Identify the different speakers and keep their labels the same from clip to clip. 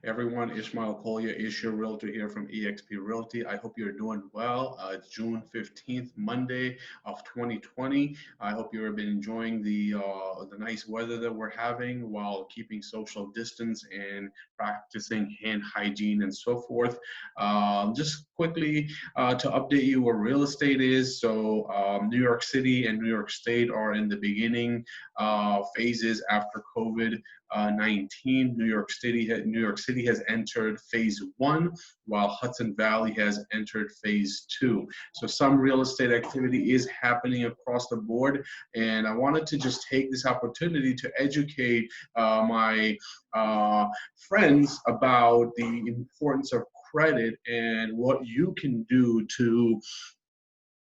Speaker 1: Everyone, Ishmael Kolya is your realtor here from eXp Realty. I hope you're doing well. It's June 15th, Monday of 2020. I hope you've been enjoying the nice weather that we're having while keeping social distance and practicing hand hygiene and so forth. Just quickly to update you where real estate is. So New York City and New York State are in the beginning phases after COVID 19. New York City has entered phase one, while Hudson Valley has entered phase two. So some real estate activity is happening across the board, and I wanted to just take this opportunity to educate my friends about the importance of credit and what you can do to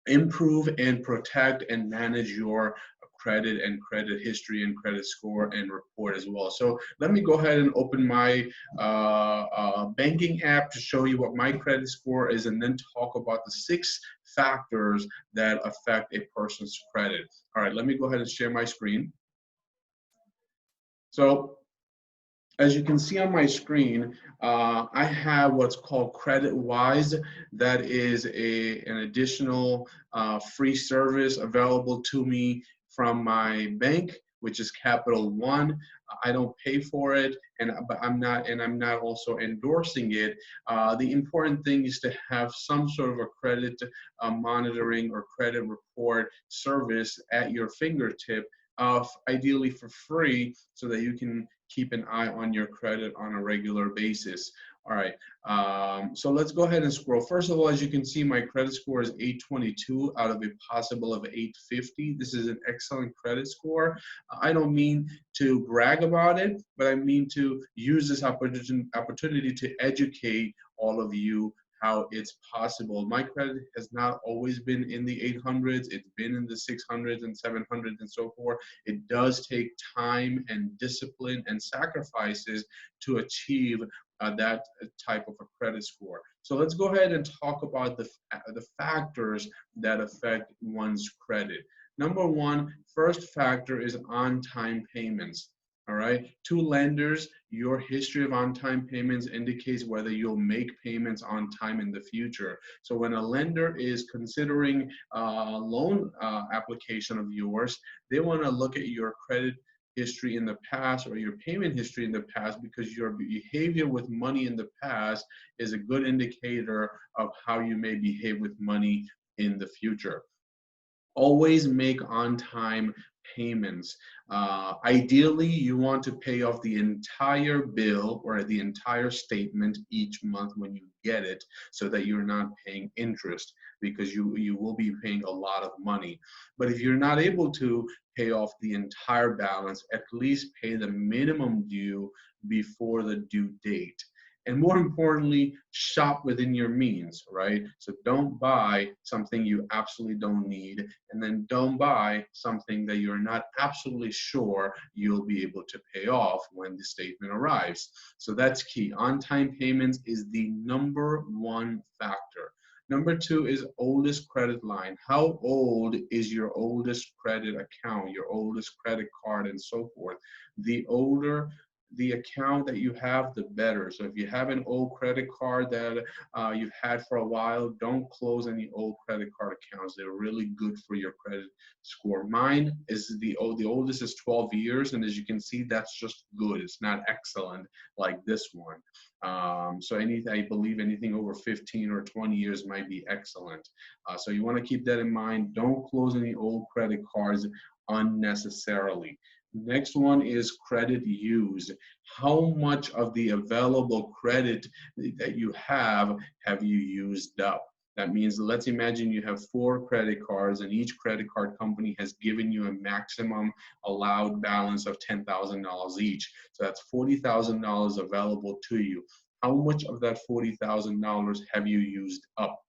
Speaker 1: improve and protect and manage your credit and credit history and credit score and report as well. So let me go ahead and open my banking app to show you what my credit score is and then talk about the 6 factors that affect a person's credit. All right, let me go ahead and share my screen. So as you can see on my screen, I have what's called CreditWise. That is an additional free service available to me from my bank, which is Capital One. I don't pay for it, but I'm not also endorsing it. The important thing is to have some sort of a credit monitoring or credit report service at your fingertip, ideally for free, so that you can keep an eye on your credit on a regular basis. All right, so let's go ahead and scroll. First of all, as you can see, my credit score is 822 out of a possible of 850. This is an excellent credit score. I don't mean to brag about it, but I mean to use this opportunity to educate all of you how it's possible. My credit has not always been in the 800s. It's been in the 600s and 700s and so forth. It does take time and discipline and sacrifices to achieve that type of a credit score. So let's go ahead and talk about the factors that affect one's credit. Number one, first factor is on-time payments. All right, to lenders, your history of on-time payments indicates whether you'll make payments on time in the future. So when a lender is considering a loan application of yours, they want to look at your credit history in the past or your payment history in the past, because your behavior with money in the past is a good indicator of how you may behave with money in the future. Always make on-time payments. Ideally, you want to pay off the entire bill or the entire statement each month when you get it, so that you're not paying interest, because you will be paying a lot of money. But if you're not able to pay off the entire balance, at least pay the minimum due before the due date. And more importantly, shop within your means, right? So don't buy something you absolutely don't need, and then don't buy something that you're not absolutely sure you'll be able to pay off when the statement arrives. So that's key. On-time payments is the number one factor. Number two is oldest credit line. How old is your oldest credit account, your oldest credit card, and so forth? The older the account that you have, the better. So if you have an old credit card that you've had for a while, don't close any old credit card accounts. They're really good for your credit score. Mine is the oldest is 12 years, and as you can see, that's just good. It's not excellent like this one. So I believe anything over 15 or 20 years might be excellent. So you want to keep that in mind. Don't close any old credit cards unnecessarily. Next one is credit used. How much of the available credit that you have you used up? That means, let's imagine you have 4 credit cards, and each credit card company has given you a maximum allowed balance of $10,000 each. So that's $40,000 available to you. How much of that $40,000 have you used up?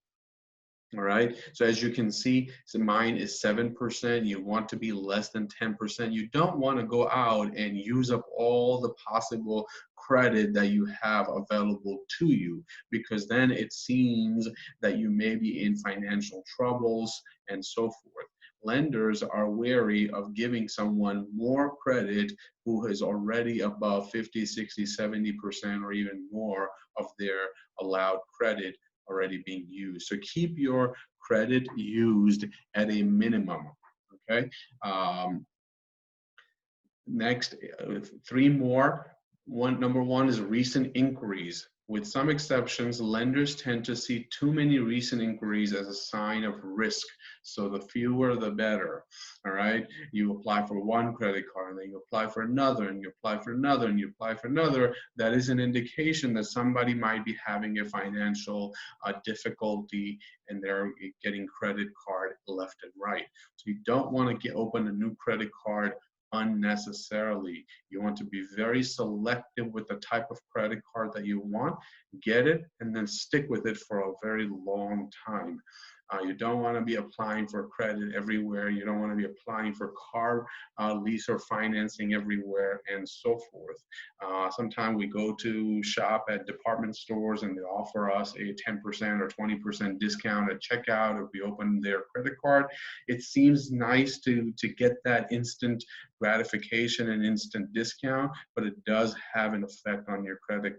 Speaker 1: All right, so as you can see, so mine is 7%. You want to be less than 10%. You don't want to go out and use up all the possible credit that you have available to you, because then it seems that you may be in financial troubles and so forth. lenders are wary of giving someone more credit who is already above 50, 60, 70%, or even more of their allowed credit already being used. So keep your credit used at a minimum, okay? Next, three more. Number one is recent inquiries. With some exceptions, lenders tend to see too many recent inquiries as a sign of risk. So the fewer, the better. All right. You apply for one credit card, and then you apply for another, and you apply for another, and you apply for another. That is an indication that somebody might be having a financial difficulty, and they're getting credit card left and right. So you don't want to open a new credit card unnecessarily. You want to be very selective with the type of credit card that you want, get it, and then stick with it for a very long time. You don't want to be applying for credit everywhere. You don't want to be applying for car lease or financing everywhere, and so forth. Sometimes we go to shop at department stores and they offer us a 10% or 20% discount at checkout if we open their credit card. It seems nice to get that instant gratification and instant discount, but it does have an effect on your credit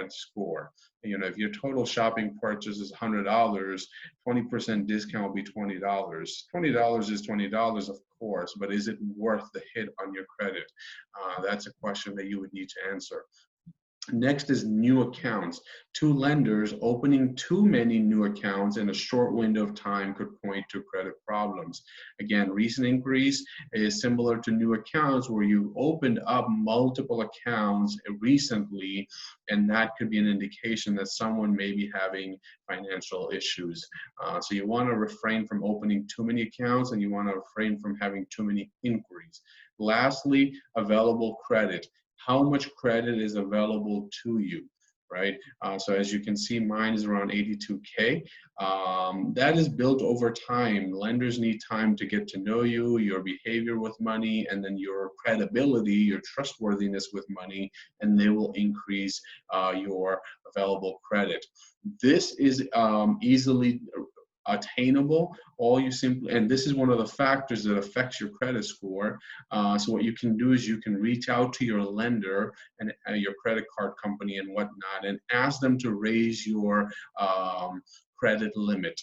Speaker 1: score. You know, if your total shopping purchase is $100, 20% discount will be $20. $20 is $20, of course, but is it worth the hit on your credit? That's a question that you would need to answer. Next is new accounts. To lenders, opening too many new accounts in a short window of time could point to credit problems. Again, recent inquiries is similar to new accounts where you opened up multiple accounts recently, and that could be an indication that someone may be having financial issues. So you want to refrain from opening too many accounts, and you want to refrain from having too many inquiries. Lastly, available credit. How much credit is available to you, right? So as you can see, mine is around 82K. That is built over time. Lenders need time to get to know you, your behavior with money, and then your credibility, your trustworthiness with money, and they will increase your available credit. This is easily attainable. All you simply, and this is one of the factors that affects your credit score. So what you can do is you can reach out to your lender and your credit card company and whatnot, and ask them to raise your credit limit.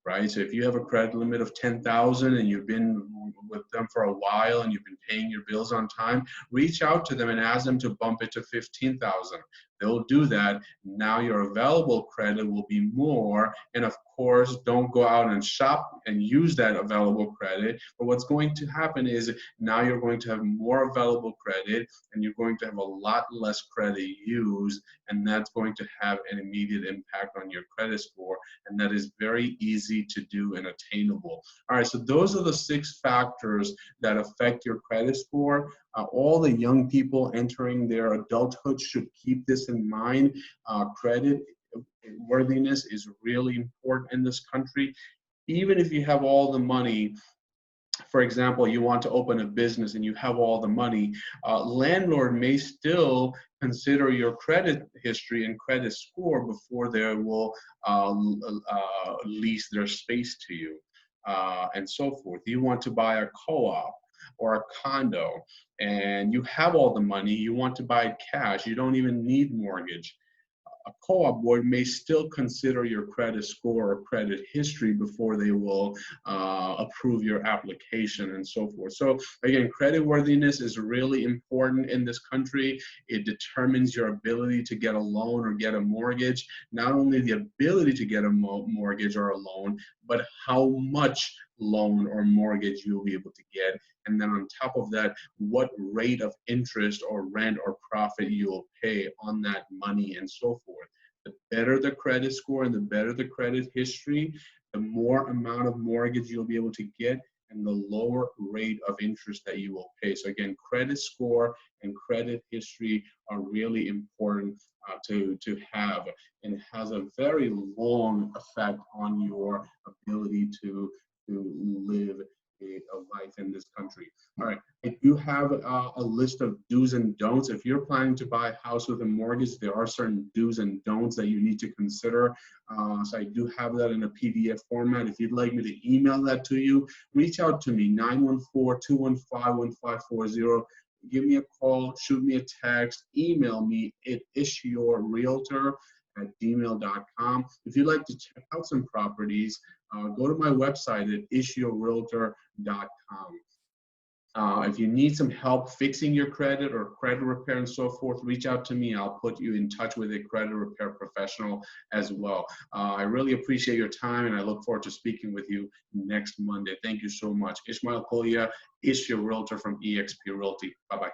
Speaker 1: Right. So if you have a credit limit of 10,000 and you've been with them for a while and you've been paying your bills on time, reach out to them and ask them to bump it to 15,000. They'll do that. Now your available credit will be more. And of course, don't go out and shop and use that available credit. But what's going to happen is now you're going to have more available credit and you're going to have a lot less credit used. And that's going to have an immediate impact on your credit score. And that is very easy to do and attainable. All right, so those are the 6 factors that affect your credit score. All the young people entering their adulthood should keep this in mind. Credit worthiness is really important in this country. Even if you have all the money, for example, you want to open a business and you have all the money, landlord may still consider your credit history and credit score before they will lease their space to you, and so forth. You want to buy a co-op or a condo and you have all the money, you want to buy it cash, you don't even need mortgage. A co-op board may still consider your credit score or credit history before they will approve your application and so forth. So again, creditworthiness is really important in this country. It determines your ability to get a loan or get a mortgage. Not only the ability to get a mortgage or a loan, but how much loan or mortgage you'll be able to get. And then on top of that, what rate of interest or rent or profit you'll pay on that money and so forth. The better the credit score and the better the credit history, the more amount of mortgage you'll be able to get and the lower rate of interest that you will pay. So again, credit score and credit history are really important to have, and it has a very long effect on your ability to live a life in this country. All right, I do have a list of do's and don'ts. If you're planning to buy a house with a mortgage, there are certain do's and don'ts that you need to consider. So I do have that in a PDF format. If you'd like me to email that to you, reach out to me, 914-215-1540. Give me a call, shoot me a text, email me at ishiyourrealtor@gmail.com. If you'd like to check out some properties, go to my website at ishiyourrealtor.com. If you need some help fixing your credit or credit repair and so forth, reach out to me. I'll put you in touch with a credit repair professional as well. I really appreciate your time, and I look forward to speaking with you next Monday. Thank you so much. Ismail Kolia, Ish Your Realtor from eXp Realty. Bye-bye.